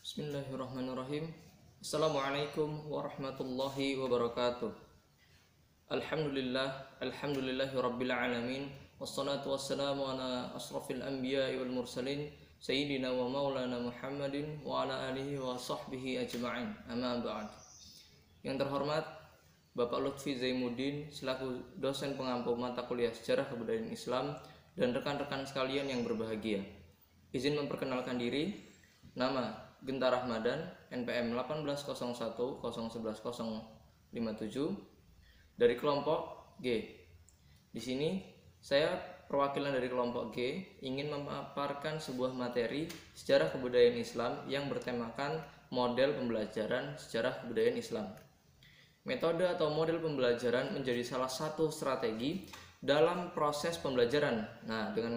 Bismillahirrahmanirrahim. Assalamualaikum warahmatullahi wabarakatuh. Alhamdulillahi rabbil alamin. Wassalatu wassalamu ala asrafil anbiya'i wal mursalin sayyidina wa maulana Muhammadin wa ala alihi wa sahbihi ajma'in. Amma ba'd. Yang terhormat Bapak Lutfi Zaimuddin selaku dosen pengampu mata kuliah Sejarah Kebudayaan Islam dan rekan-rekan sekalian yang berbahagia. Izin memperkenalkan diri. Nama Genta Rahmadan, NPM 18010110057 dari kelompok G. Di sini saya perwakilan dari kelompok G ingin memaparkan sebuah materi sejarah kebudayaan Islam yang bertemakan model pembelajaran sejarah kebudayaan Islam. Metode atau model pembelajaran menjadi salah satu strategi dalam proses pembelajaran. Nah, dengan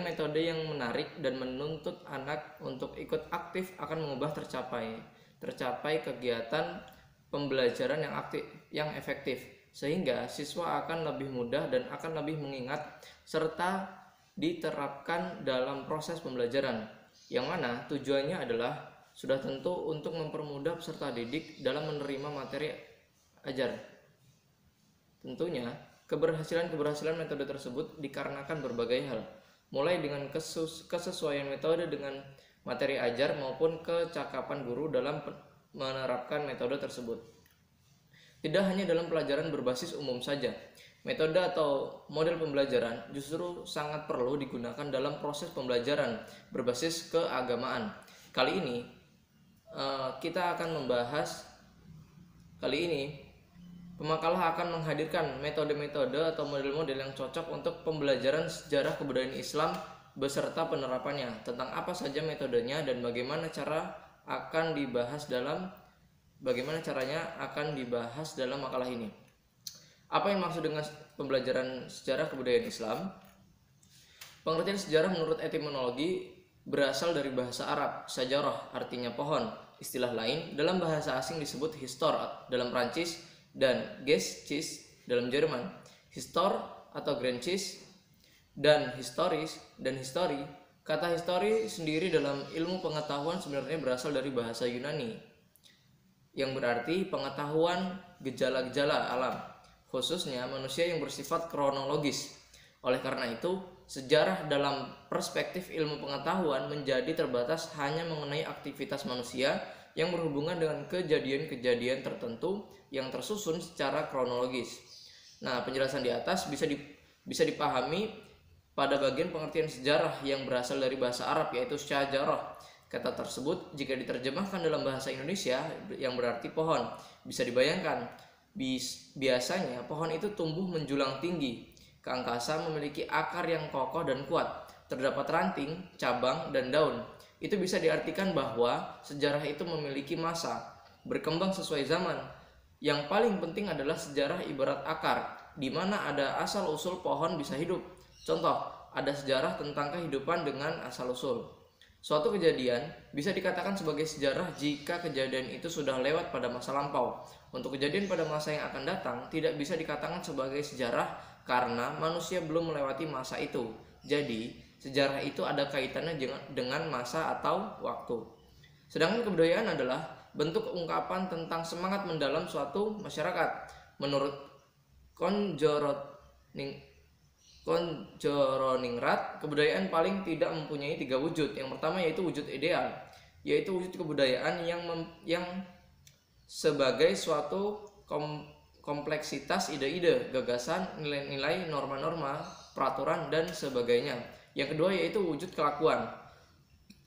metode yang menarik dan menuntut anak untuk ikut aktif akan mengubah tercapai kegiatan pembelajaran yang efektif, sehingga siswa akan lebih mudah dan akan lebih mengingat serta diterapkan dalam proses pembelajaran, yang mana tujuannya adalah sudah tentu untuk mempermudah peserta didik dalam menerima materi ajar. Tentunya keberhasilan metode tersebut dikarenakan berbagai hal, mulai dengan kesesuaian metode dengan materi ajar maupun kecakapan guru dalam menerapkan metode tersebut. Tidak hanya dalam pelajaran berbasis umum saja, metode atau model pembelajaran justru sangat perlu digunakan dalam proses pembelajaran berbasis keagamaan. Kali ini pemakalah akan menghadirkan metode-metode atau model-model yang cocok untuk pembelajaran sejarah kebudayaan Islam beserta penerapannya. Tentang apa saja metodenya dan bagaimana caranya akan dibahas dalam makalah ini. Apa yang maksud dengan pembelajaran sejarah kebudayaan Islam? Pengertian sejarah menurut etimologi berasal dari bahasa Arab, sajarah artinya pohon. Istilah lain dalam bahasa asing disebut histor dalam Prancis dan Geschichte dalam Jerman. Histor atau Geschichte dan historis dan histori. Kata histori sendiri dalam ilmu pengetahuan sebenarnya berasal dari bahasa Yunani yang berarti pengetahuan gejala-gejala alam, khususnya manusia yang bersifat kronologis. Oleh karena itu, sejarah dalam perspektif ilmu pengetahuan menjadi terbatas hanya mengenai aktivitas manusia yang berhubungan dengan kejadian-kejadian tertentu yang tersusun secara kronologis. Nah, penjelasan di atas bisa dipahami pada bagian pengertian sejarah yang berasal dari bahasa Arab, yaitu syajarah. Kata tersebut jika diterjemahkan dalam bahasa Indonesia yang berarti pohon, bisa dibayangkan biasanya pohon itu tumbuh menjulang tinggi ke angkasa, memiliki akar yang kokoh dan kuat, terdapat ranting, cabang, dan daun. Itu bisa diartikan bahwa sejarah itu memiliki masa, berkembang sesuai zaman. Yang paling penting adalah sejarah ibarat akar, di mana ada asal-usul pohon bisa hidup. Contoh, ada sejarah tentang kehidupan dengan asal-usul. Suatu kejadian bisa dikatakan sebagai sejarah jika kejadian itu sudah lewat pada masa lampau. Untuk kejadian pada masa yang akan datang tidak bisa dikatakan sebagai sejarah karena manusia belum melewati masa itu. Jadi, sejarah itu ada kaitannya dengan masa atau waktu. Sedangkan kebudayaan adalah bentuk ungkapan tentang semangat mendalam suatu masyarakat. Menurut Konjoroningrat, kebudayaan paling tidak mempunyai 3 wujud. Yang pertama yaitu wujud ideal, yaitu wujud kebudayaan yang sebagai suatu kompleksitas ide-ide, gagasan, nilai-nilai, norma-norma, peraturan, dan sebagainya. Yang kedua yaitu wujud kelakuan.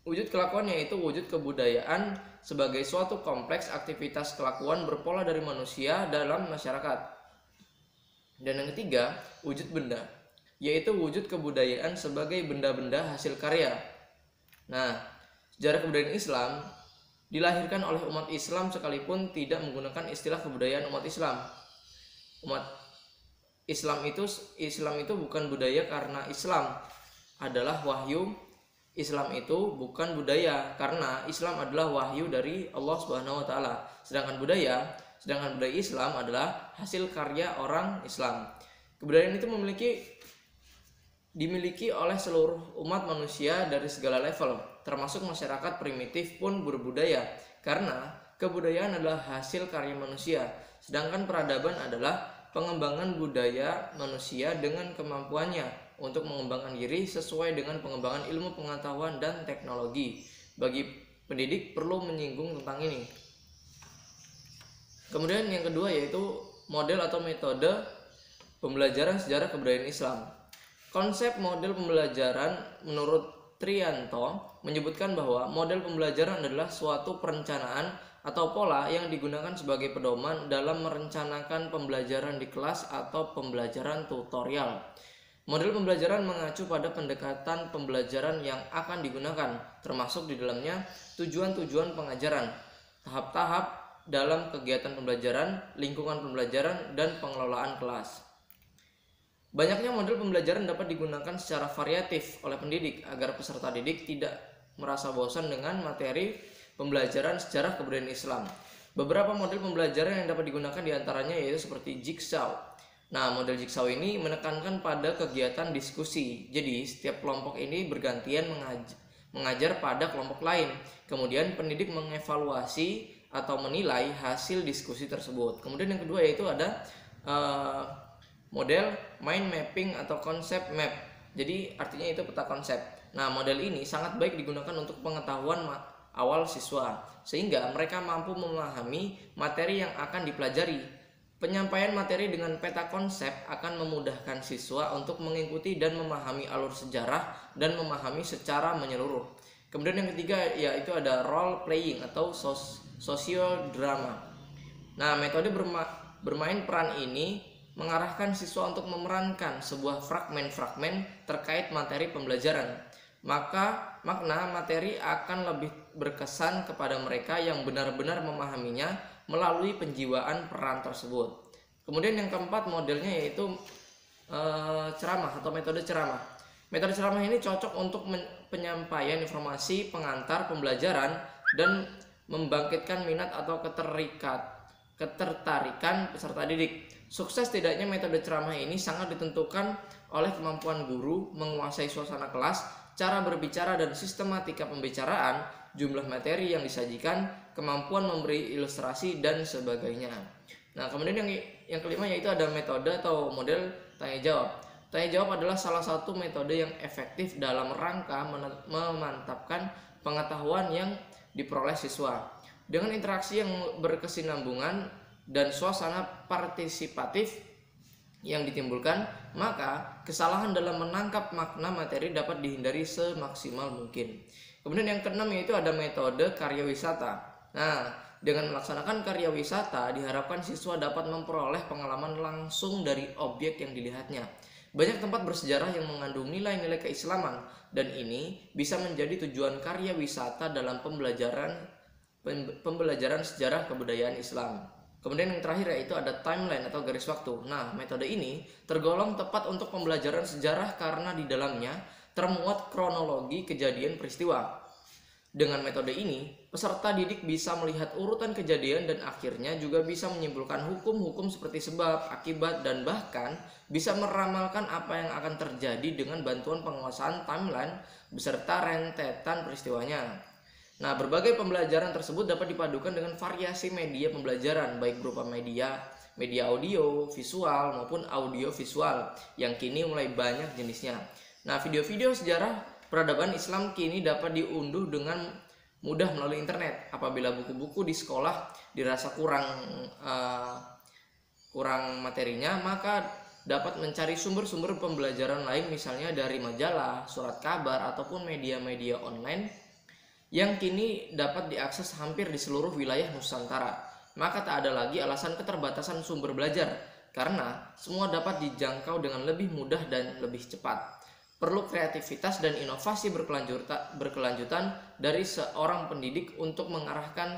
Wujud kelakuan yaitu wujud kebudayaan sebagai suatu kompleks aktivitas kelakuan berpola dari manusia dalam masyarakat. Dan yang ketiga, wujud benda, yaitu wujud kebudayaan sebagai benda-benda hasil karya. Nah, sejarah kebudayaan Islam dilahirkan oleh umat Islam sekalipun tidak menggunakan istilah kebudayaan umat Islam. Umat Islam itu bukan budaya karena Islam adalah wahyu. Islam itu bukan budaya karena Islam adalah wahyu dari Allah Subhanahu wa taala. Sedangkan budaya Islam adalah hasil karya orang Islam. Kebudayaan itu dimiliki oleh seluruh umat manusia dari segala level, termasuk masyarakat primitif pun berbudaya, karena kebudayaan adalah hasil karya manusia, sedangkan peradaban adalah pengembangan budaya manusia dengan kemampuannya untuk mengembangkan diri sesuai dengan pengembangan ilmu pengetahuan dan teknologi. Bagi pendidik perlu menyinggung tentang ini. Kemudian yang kedua yaitu model atau metode pembelajaran sejarah kebudayaan Islam. Konsep model pembelajaran menurut Trianto menyebutkan bahwa model pembelajaran adalah suatu perencanaan atau pola yang digunakan sebagai pedoman dalam merencanakan pembelajaran di kelas atau pembelajaran tutorial. Model pembelajaran mengacu pada pendekatan pembelajaran yang akan digunakan, termasuk di dalamnya tujuan-tujuan pengajaran, tahap-tahap dalam kegiatan pembelajaran, lingkungan pembelajaran, dan pengelolaan kelas. Banyaknya model pembelajaran dapat digunakan secara variatif oleh pendidik agar peserta didik tidak merasa bosan dengan materi pembelajaran sejarah kebudayaan Islam. Beberapa model pembelajaran yang dapat digunakan diantaranya yaitu seperti jigsaw. Nah, model jigsaw ini menekankan pada kegiatan diskusi. Jadi, setiap kelompok ini bergantian mengajar pada kelompok lain. Kemudian pendidik mengevaluasi atau menilai hasil diskusi tersebut. Kemudian yang kedua yaitu ada model mind mapping atau konsep map. Jadi artinya itu peta konsep. Nah, model ini sangat baik digunakan untuk pengetahuan awal siswa, sehingga mereka mampu memahami materi yang akan dipelajari. Penyampaian materi dengan peta konsep akan memudahkan siswa untuk mengikuti dan memahami alur sejarah dan memahami secara menyeluruh. Kemudian yang ketiga yaitu ada role playing atau social drama. Nah, metode bermain peran ini mengarahkan siswa untuk memerankan sebuah fragmen-fragmen terkait materi pembelajaran. Maka makna materi akan lebih berkesan kepada mereka yang benar-benar memahaminya melalui penjiwaan peran tersebut. Kemudian yang keempat modelnya yaitu ceramah atau metode ceramah. Metode ceramah ini cocok untuk penyampaian informasi pengantar pembelajaran dan membangkitkan minat atau ketertarikan peserta didik. Sukses tidaknya metode ceramah ini sangat ditentukan oleh kemampuan guru menguasai suasana kelas, cara berbicara dan sistematika pembicaraan, jumlah materi yang disajikan, kemampuan memberi ilustrasi dan sebagainya. Nah, kemudian yang kelima yaitu ada metode atau model tanya jawab. Tanya jawab adalah salah satu metode yang efektif dalam rangka memantapkan pengetahuan yang diperoleh siswa. Dengan interaksi yang berkesinambungan dan suasana partisipatif yang ditimbulkan, maka kesalahan dalam menangkap makna materi dapat dihindari semaksimal mungkin. Kemudian yang keenam yaitu ada metode karya wisata. Nah, dengan melaksanakan karya wisata diharapkan siswa dapat memperoleh pengalaman langsung dari objek yang dilihatnya. Banyak tempat bersejarah yang mengandung nilai-nilai keislaman, dan ini bisa menjadi tujuan karya wisata dalam pembelajaran sejarah kebudayaan Islam. Kemudian yang terakhir yaitu ada timeline atau garis waktu. Nah, metode ini tergolong tepat untuk pembelajaran sejarah karena di dalamnya termuat kronologi kejadian peristiwa. Dengan metode ini, peserta didik bisa melihat urutan kejadian dan akhirnya juga bisa menyimpulkan hukum-hukum seperti sebab, akibat, dan bahkan bisa meramalkan apa yang akan terjadi dengan bantuan penguasaan timeline beserta rentetan peristiwanya. Nah, berbagai pembelajaran tersebut dapat dipadukan dengan variasi media pembelajaran, baik berupa media audio, visual, maupun audio visual, yang kini mulai banyak jenisnya. Nah, video-video sejarah peradaban Islam kini dapat diunduh dengan mudah melalui internet. Apabila buku-buku di sekolah dirasa kurang materinya, maka dapat mencari sumber-sumber pembelajaran lain, misalnya dari majalah, surat kabar, ataupun media-media online yang kini dapat diakses hampir di seluruh wilayah Nusantara. Maka tak ada lagi alasan keterbatasan sumber belajar, karena semua dapat dijangkau dengan lebih mudah dan lebih cepat. Perlu kreativitas dan inovasi berkelanjutan dari seorang pendidik untuk mengarahkan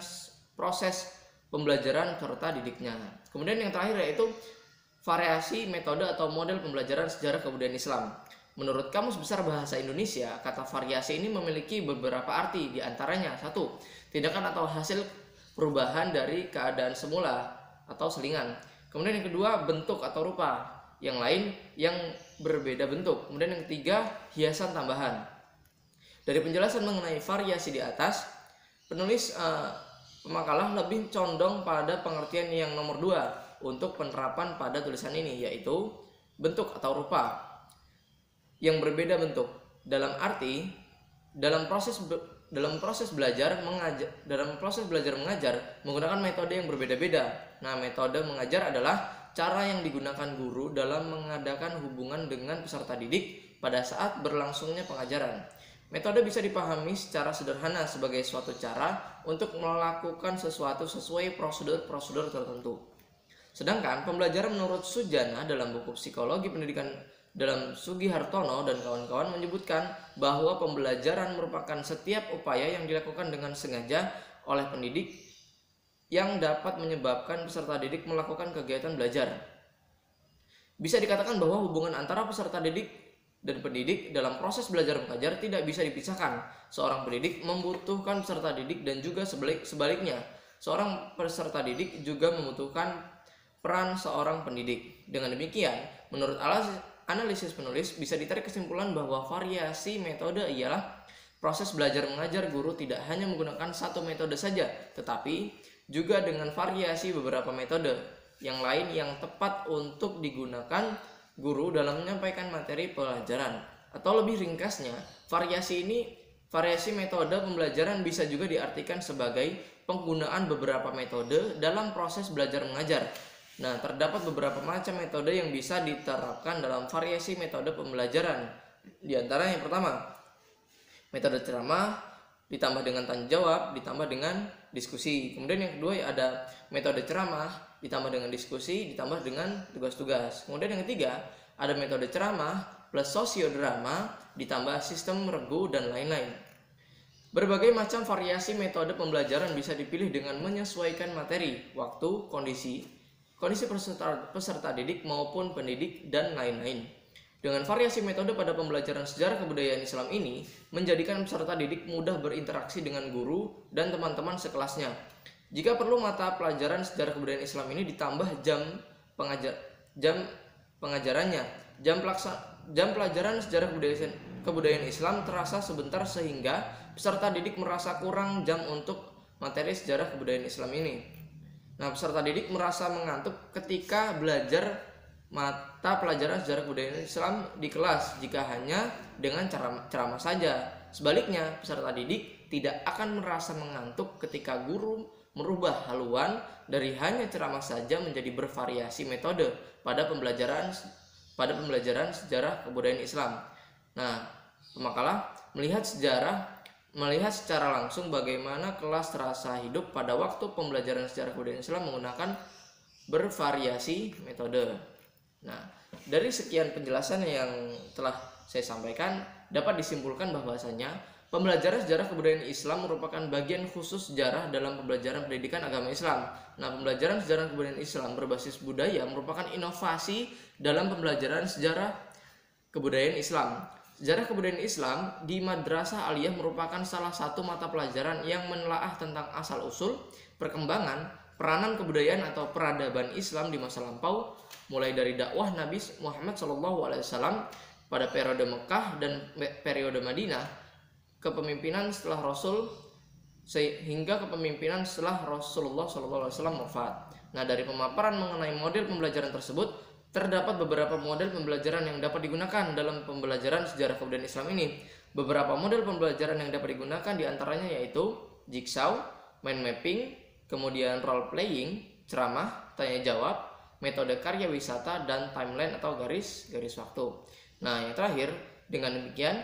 proses pembelajaran peserta didiknya. Kemudian yang terakhir yaitu variasi metode atau model pembelajaran sejarah kebudayaan Islam. Menurut Kamus Besar Bahasa Indonesia, kata variasi ini memiliki beberapa arti, diantaranya 1. Tindakan atau hasil perubahan dari keadaan semula atau selingan. Kemudian yang kedua, bentuk atau rupa yang lain yang berbeda bentuk. Kemudian yang ketiga, hiasan tambahan. Dari penjelasan mengenai variasi di atas, penulis pemakalah lebih condong pada pengertian yang nomor 2 untuk penerapan pada tulisan ini, yaitu bentuk atau rupa yang berbeda bentuk. Dalam arti dalam proses belajar mengajar menggunakan metode yang berbeda-beda. Nah, metode mengajar adalah cara yang digunakan guru dalam mengadakan hubungan dengan peserta didik pada saat berlangsungnya pengajaran. Metode bisa dipahami secara sederhana sebagai suatu cara untuk melakukan sesuatu sesuai prosedur-prosedur tertentu. Sedangkan pembelajaran menurut Sujana dalam buku Psikologi Pendidikan dalam Sugihartono dan kawan-kawan menyebutkan bahwa pembelajaran merupakan setiap upaya yang dilakukan dengan sengaja oleh pendidik yang dapat menyebabkan peserta didik melakukan kegiatan belajar. Bisa dikatakan bahwa hubungan antara peserta didik dan pendidik dalam proses belajar mengajar tidak bisa dipisahkan. Seorang pendidik membutuhkan peserta didik dan juga sebaliknya. Seorang peserta didik juga membutuhkan peran seorang pendidik. Dengan demikian, menurut analisis penulis bisa ditarik kesimpulan bahwa variasi metode ialah proses belajar mengajar guru tidak hanya menggunakan satu metode saja, tetapi juga dengan variasi beberapa metode yang lain yang tepat untuk digunakan guru dalam menyampaikan materi pelajaran. Atau lebih ringkasnya, variasi metode pembelajaran bisa juga diartikan sebagai penggunaan beberapa metode dalam proses belajar mengajar. Nah, terdapat beberapa macam metode yang bisa diterapkan dalam variasi metode pembelajaran. Di antara yang pertama, metode ceramah ditambah dengan tanya jawab ditambah dengan diskusi. Kemudian yang kedua ada metode ceramah ditambah dengan diskusi ditambah dengan tugas-tugas. Kemudian yang ketiga ada metode ceramah plus sosiodrama ditambah sistem regu dan lain-lain. Berbagai macam variasi metode pembelajaran bisa dipilih dengan menyesuaikan materi, waktu, kondisi peserta didik maupun pendidik dan lain-lain. Dengan variasi metode pada pembelajaran sejarah kebudayaan Islam ini menjadikan peserta didik mudah berinteraksi dengan guru dan teman-teman sekelasnya. Jika perlu, mata pelajaran sejarah kebudayaan Islam ini ditambah jam pengajarannya. Jam pelajaran sejarah kebudayaan Islam terasa sebentar sehingga peserta didik merasa kurang jam untuk materi sejarah kebudayaan Islam ini. Nah, peserta didik merasa mengantuk ketika belajar mata pelajaran sejarah kebudayaan Islam di kelas jika hanya dengan ceramah saja. Sebaliknya, peserta didik tidak akan merasa mengantuk ketika guru merubah haluan dari hanya ceramah saja menjadi bervariasi metode pada pembelajaran sejarah kebudayaan Islam. Nah, pemakalah melihat secara langsung bagaimana kelas terasa hidup pada waktu pembelajaran sejarah kebudayaan Islam menggunakan bervariasi metode. Nah, dari sekian penjelasan yang telah saya sampaikan, dapat disimpulkan bahwasanya pembelajaran sejarah kebudayaan Islam merupakan bagian khusus sejarah dalam pembelajaran pendidikan agama Islam. Nah, pembelajaran sejarah kebudayaan Islam berbasis budaya merupakan inovasi dalam pembelajaran sejarah kebudayaan Islam. Sejarah kebudayaan Islam di Madrasah Aliyah merupakan salah satu mata pelajaran yang menelaah tentang asal-usul, perkembangan, peranan kebudayaan atau peradaban Islam di masa lampau, mulai dari dakwah Nabi Muhammad SAW pada periode Mekah dan periode Madinah, kepemimpinan setelah Rasul sehingga kepemimpinan setelah Rasulullah SAW wafat. Nah, dari pemaparan mengenai model pembelajaran tersebut, terdapat beberapa model pembelajaran yang dapat digunakan dalam pembelajaran sejarah kebudayaan Islam ini. Beberapa model pembelajaran yang dapat digunakan diantaranya yaitu jigsaw, mind mapping, kemudian role playing, ceramah, tanya jawab, metode karya wisata, dan timeline atau garis waktu. Nah, yang terakhir, dengan demikian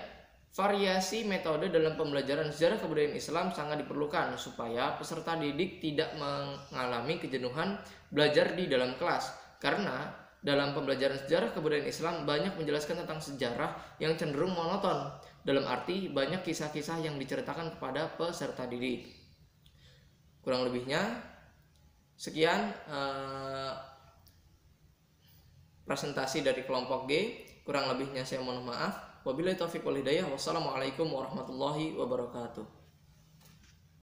variasi metode dalam pembelajaran sejarah kebudayaan Islam sangat diperlukan supaya peserta didik tidak mengalami kejenuhan belajar di dalam kelas, karena dalam pembelajaran sejarah kebudayaan Islam banyak menjelaskan tentang sejarah yang cenderung monoton, dalam arti banyak kisah-kisah yang diceritakan kepada peserta didik. Kurang lebihnya sekian presentasi dari kelompok G. Kurang lebihnya saya mohon maaf. Wabillahi taufiq wal hidayah. Wassalamualaikum warahmatullahi wabarakatuh.